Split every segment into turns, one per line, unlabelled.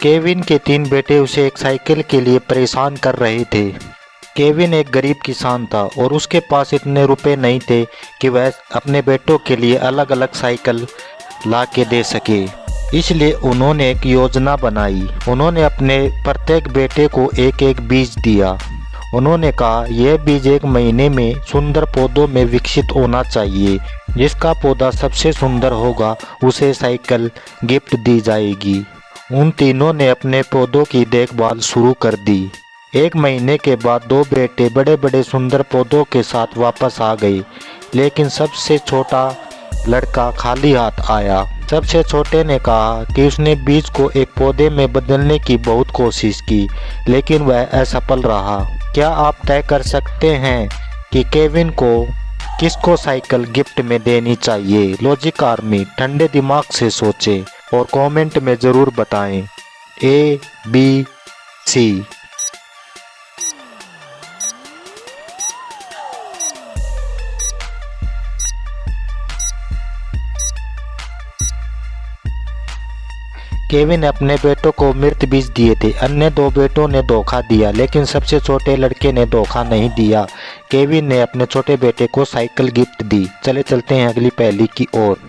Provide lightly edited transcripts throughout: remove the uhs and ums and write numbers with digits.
Kevin के 3 बेटे उसे एक साइकिल के लिए परेशान कर रहे थे। केविन एक गरीब किसान था और उसके पास इतने रुपए नहीं थे कि वह अपने बेटों के लिए अलग अलग साइकिल ला के दे सके। इसलिए उन्होंने एक योजना बनाई। उन्होंने अपने प्रत्येक बेटे को एक एक बीज दिया। उन्होंने कहा यह बीज 1 महीने में सुंदर पौधों में विकसित होना चाहिए। जिसका पौधा सबसे सुंदर होगा उसे साइकिल गिफ्ट दी जाएगी। उन तीनों ने अपने पौधों की देखभाल शुरू कर दी। 1 महीने के बाद 2 बेटे बड़े बड़े सुंदर पौधों के साथ वापस आ गए, लेकिन सबसे छोटा लड़का खाली हाथ आया। सबसे छोटे ने कहा कि उसने बीज को एक पौधे में बदलने की बहुत कोशिश की, लेकिन वह असफल रहा। क्या आप तय कर सकते हैं कि केविन को किसको साइकिल गिफ्ट में देनी चाहिए? लॉजिक आर्मी ठंडे दिमाग से सोचें और कमेंट में ज़रूर बताएं। A, B, C। केविन ने अपने बेटों को मृत बीज दिए थे। अन्य 2 बेटों ने धोखा दिया, लेकिन सबसे छोटे लड़के ने धोखा नहीं दिया। केविन ने अपने छोटे बेटे को साइकिल गिफ्ट दी। चले चलते हैं अगली पहेली की ओर।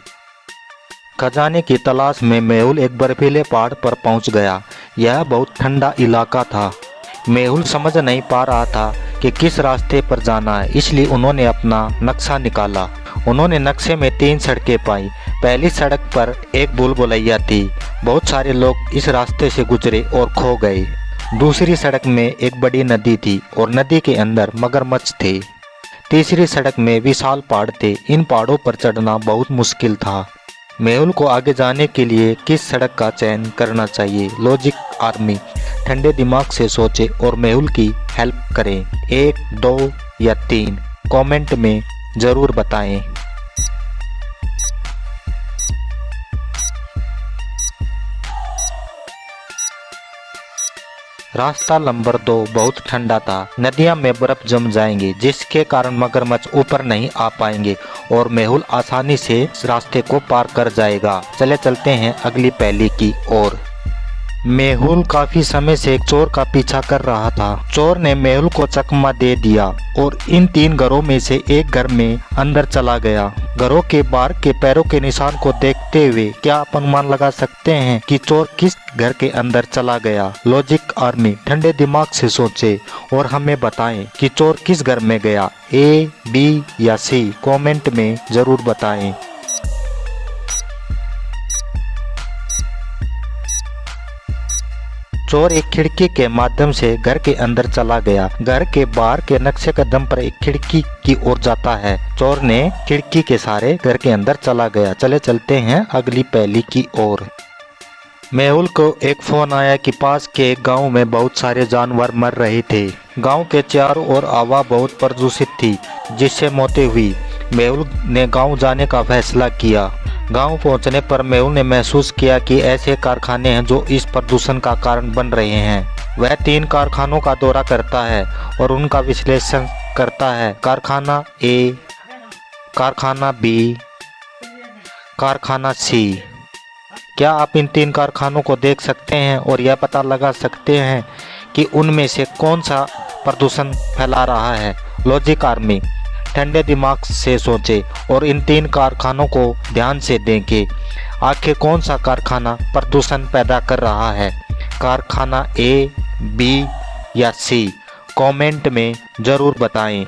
खजाने की तलाश में मेहुल एक बर्फीले पहाड़ पर पहुंच गया। यह बहुत ठंडा इलाका था। मेहुल समझ नहीं पा रहा था कि किस रास्ते पर जाना है, इसलिए उन्होंने अपना नक्शा निकाला। उन्होंने नक्शे में 3 सड़कें पाई। पहली सड़क पर एक भूल-भुलैया थी। बहुत सारे लोग इस रास्ते से गुजरे और खो गए। दूसरी सड़क में एक बड़ी नदी थी और नदी के अंदर मगरमच्छ थे। तीसरी सड़क में विशाल पहाड़ थे। इन पहाड़ों पर चढ़ना बहुत मुश्किल था। मेहुल को आगे जाने के लिए किस सड़क का चयन करना चाहिए? लॉजिक आर्मी ठंडे दिमाग से सोचे और मेहुल की हेल्प करें। 1, 2 या 3 कमेंट में ज़रूर बताएं। रास्ता नंबर 2 बहुत ठंडा था। नदियां में बर्फ जम जाएंगे, जिसके कारण मगरमच्छ ऊपर नहीं आ पाएंगे और मेहुल आसानी से इस रास्ते को पार कर जाएगा। चले चलते हैं अगली पहेली की ओर। मेहुल काफी समय से एक चोर का पीछा कर रहा था। चोर ने मेहुल को चकमा दे दिया और इन 3 घरों में से एक घर में अंदर चला गया। घरों के बाहर के पैरों के निशान को देखते हुए क्या आप अनुमान लगा सकते हैं कि चोर किस घर के अंदर चला गया? लॉजिक आर्मी ठंडे दिमाग से सोचे और हमें बताएं कि चोर किस घर में गया। A, B या C कमेंट में जरूर बताएं। चोर एक खिड़की के माध्यम से घर के अंदर चला गया। घर के बाहर के नक्शे कदम पर एक खिड़की की ओर जाता है। चोर ने खिड़की के सहारे घर के अंदर चला गया। चले चलते हैं अगली पहेली की ओर। मेहुल को एक फोन आया कि पास के एक गांव में बहुत सारे जानवर मर रहे थे। गांव के चारों ओर हवा बहुत प्रदूषित थी, जिससे मौतें हुई। मेहुल ने गांव जाने का फैसला किया। गांव पहुंचने पर मेहुल ने महसूस किया कि ऐसे कारखाने हैं जो इस प्रदूषण का कारण बन रहे हैं। वह 3 कारखानों का दौरा करता है और उनका विश्लेषण करता है। कारखाना A, कारखाना B, कारखाना C। क्या आप इन 3 कारखानों को देख सकते हैं और यह पता लगा सकते हैं कि उनमें से कौन सा प्रदूषण फैला रहा है? लॉजिक आर्मी ठंडे दिमाग से सोचे और इन 3 कारखानों को ध्यान से देखें। आखिर कौन सा कारखाना प्रदूषण पैदा कर रहा है? कारखाना A, B या C कमेंट में ज़रूर बताएं।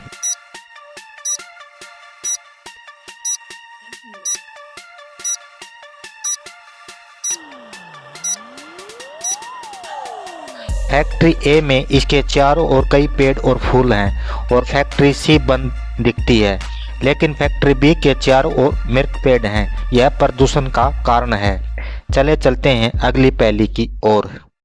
फैक्ट्री A में इसके चारों ओर कई पेड़ और फूल हैं और फैक्ट्री C बंद दिखती है, लेकिन फैक्ट्री B के चारों ओर मृत पेड़ हैं। यह प्रदूषण का कारण है। चले चलते हैं अगली पहेली की ओर।